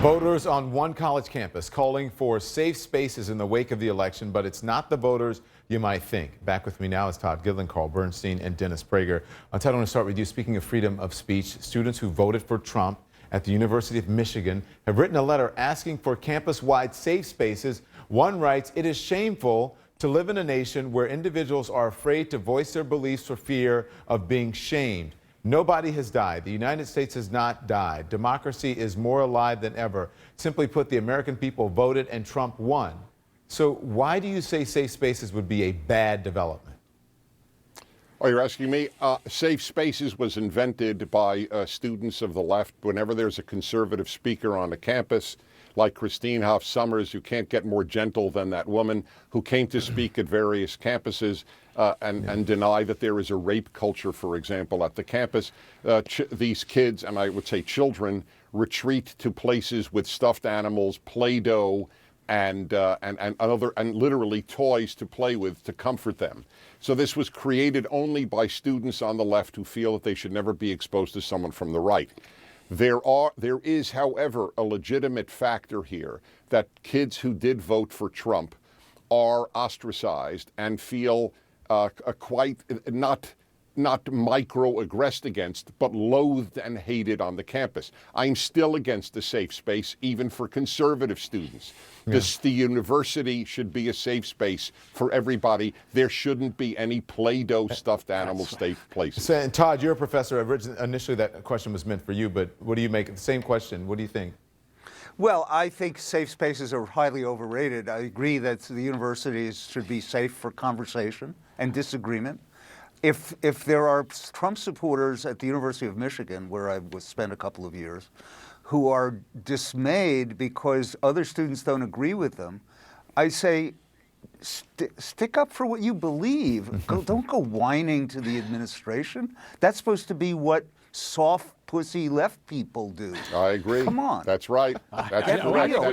Voters on one college campus calling for safe spaces in the wake of the election, but it's not the voters you might think. Back with me now is Todd, Gitlin, Bernstein, and Dennis Prager. Todd, I want to start with you. Speaking of freedom of speech, students who voted for Trump at the University of Michigan have written a letter asking for campus-wide safe spaces. One writes, "It is shameful to live in a nation where individuals are afraid to voice their beliefs for fear of being shamed. Nobody has died. The United States has not died. Democracy is more alive than ever. Simply put, the American people voted and Trump won." So why do you say safe spaces would be a bad development? Oh, you're asking me? Safe spaces was invented by students of the left. Whenever there's a conservative speaker on a campus, like Christine Hoff Sommers, you can't get more gentle than that woman, who came to speak at various campuses and deny that there is a rape culture, for example, at the campus. These kids, and I would say children, retreat to places with stuffed animals, Play-Doh, and literally toys to play with to comfort them. So this was created only by students on the left who feel that they should never be exposed to someone from the right. There is, however, a legitimate factor here that kids who did vote for Trump are ostracized and feel quite not microaggressed against, but loathed and hated on the campus. I'm still against the safe space, even for conservative students. Yeah. The university should be a safe space for everybody. There shouldn't be any Play-Doh stuffed animal safe places. So, and Todd, you're a professor. Initially, that question was meant for you, but what do you make? The same question. What do you think? Well, I think safe spaces are highly overrated. I agree that the universities should be safe for conversation and disagreement. If there are Trump supporters at the University of Michigan, where I spent a couple of years, who are dismayed because other students don't agree with them, I say, stick up for what you believe. Don't go whining to the administration. That's supposed to be what soft pussy left people do. I agree. Come on. That's right. That's correct. That should be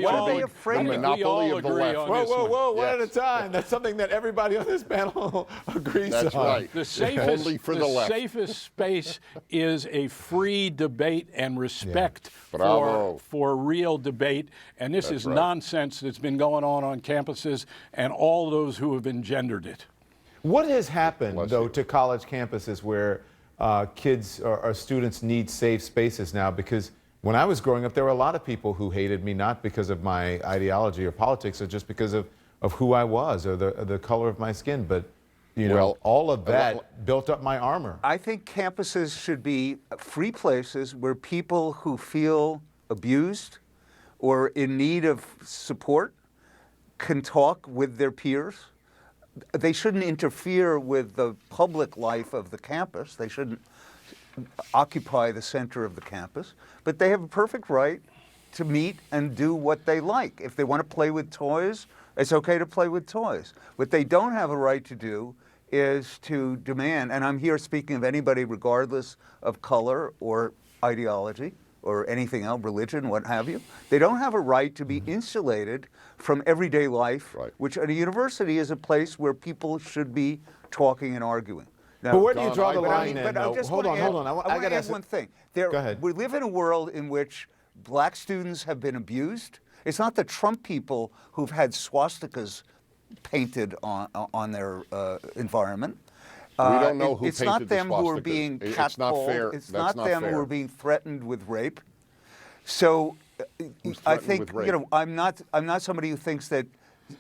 the monopoly of the left. Whoa, one at a time. That's something that everybody on this panel agrees on. That's right. The safest, Only for the left. Safest space is a free debate and respect for real debate. And this is nonsense that's been going on campuses and all those who have engendered it. What has happened, though, to college campuses where kids or students need safe spaces now? Because when I was growing up, there were a lot of people who hated me, not because of my ideology or politics, or just because of who I was or the color of my skin. But, you know, all of that built up my armor. I think campuses should be free places where people who feel abused or in need of support can talk with their peers. They shouldn't interfere with the public life of the campus. They shouldn't occupy the center of the campus. But they have a perfect right to meet and do what they like. If they want to play with toys, it's okay to play with toys. What they don't have a right to do is to demand, and I'm here speaking of anybody regardless of color or ideology or anything else, religion, what have you. They don't have a right to be insulated from everyday life, which at a university is a place where people should be talking and arguing. Now, but where do you draw the line? Hold on. I got to add one thing. Go ahead. We live in a world in which black students have been abused. It's not the Trump people who've had swastikas painted on their environment. We don't know who it's not them who are being catcalled. It's not fair. It's not them who are being threatened with rape. So I think, you know, I'm not somebody who thinks that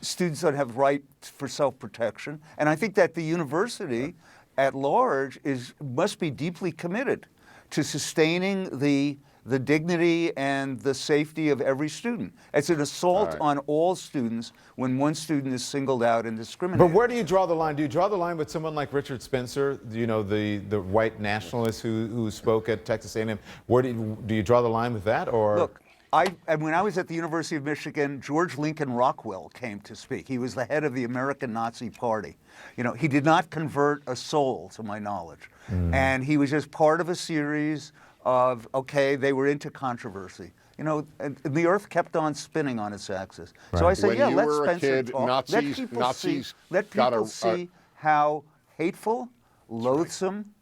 students don't have right for self-protection. And I think that the university at large must be deeply committed to sustaining the dignity and the safety of every student. It's an assault on all students when one student is singled out and discriminated. But where do you draw the line? Do you draw the line with someone like Richard Spencer, you know, the white nationalist who spoke at Texas A&M? Where do you draw the line with that? Or look, when I was at the University of Michigan, George Lincoln Rockwell came to speak. He was the head of the American Nazi Party. You know, he did not convert a soul, to my knowledge, and he was just part of a series of, they were into controversy. You know, and the earth kept on spinning on its axis. So I say, let Spencer talk. Let people see how hateful, loathsome,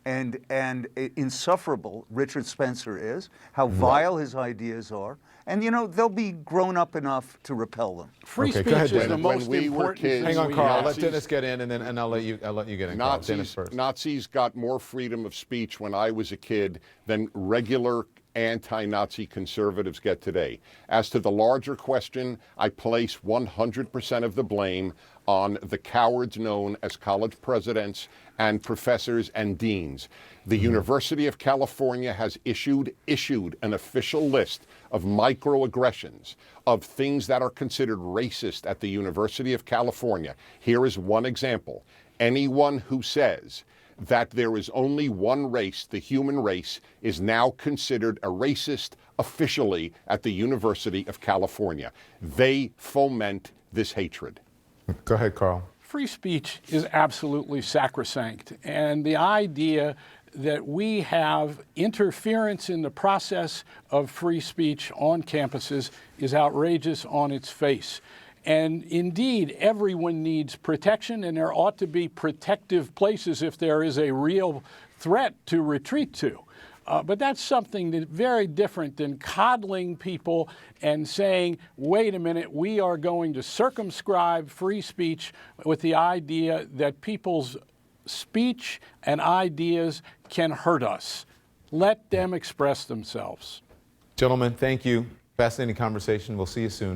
and insufferable Richard Spencer is, how vile his ideas are, and they'll be grown up enough to repel them. Free Okay, speech go ahead, is the Dennis. most When we were important kids- thing Hang on, we Carl. have. Let Dennis get in, and I'll let you get in. Carl. Dennis first. Nazis got more freedom of speech when I was a kid than regular anti-Nazi conservatives get today. As to the larger question, I place 100% of the blame on the cowards known as college presidents and professors and deans. The University of California has issued an official list of microaggressions, of things that are considered racist at the University of California. Here is one example. Anyone who says that there is only one race, the human race, is now considered a racist officially at the University of California. They foment this hatred. Go ahead, Carl. Free speech is absolutely sacrosanct, and the idea that we have interference in the process of free speech on campuses is outrageous on its face. And indeed, everyone needs protection, and there ought to be protective places if there is a real threat to retreat to. But that's something that's very different than coddling people and saying, wait a minute, we are going to circumscribe free speech with the idea that people's speech and ideas can hurt us. Let them express themselves. Gentlemen, thank you. Fascinating conversation. We'll see you soon.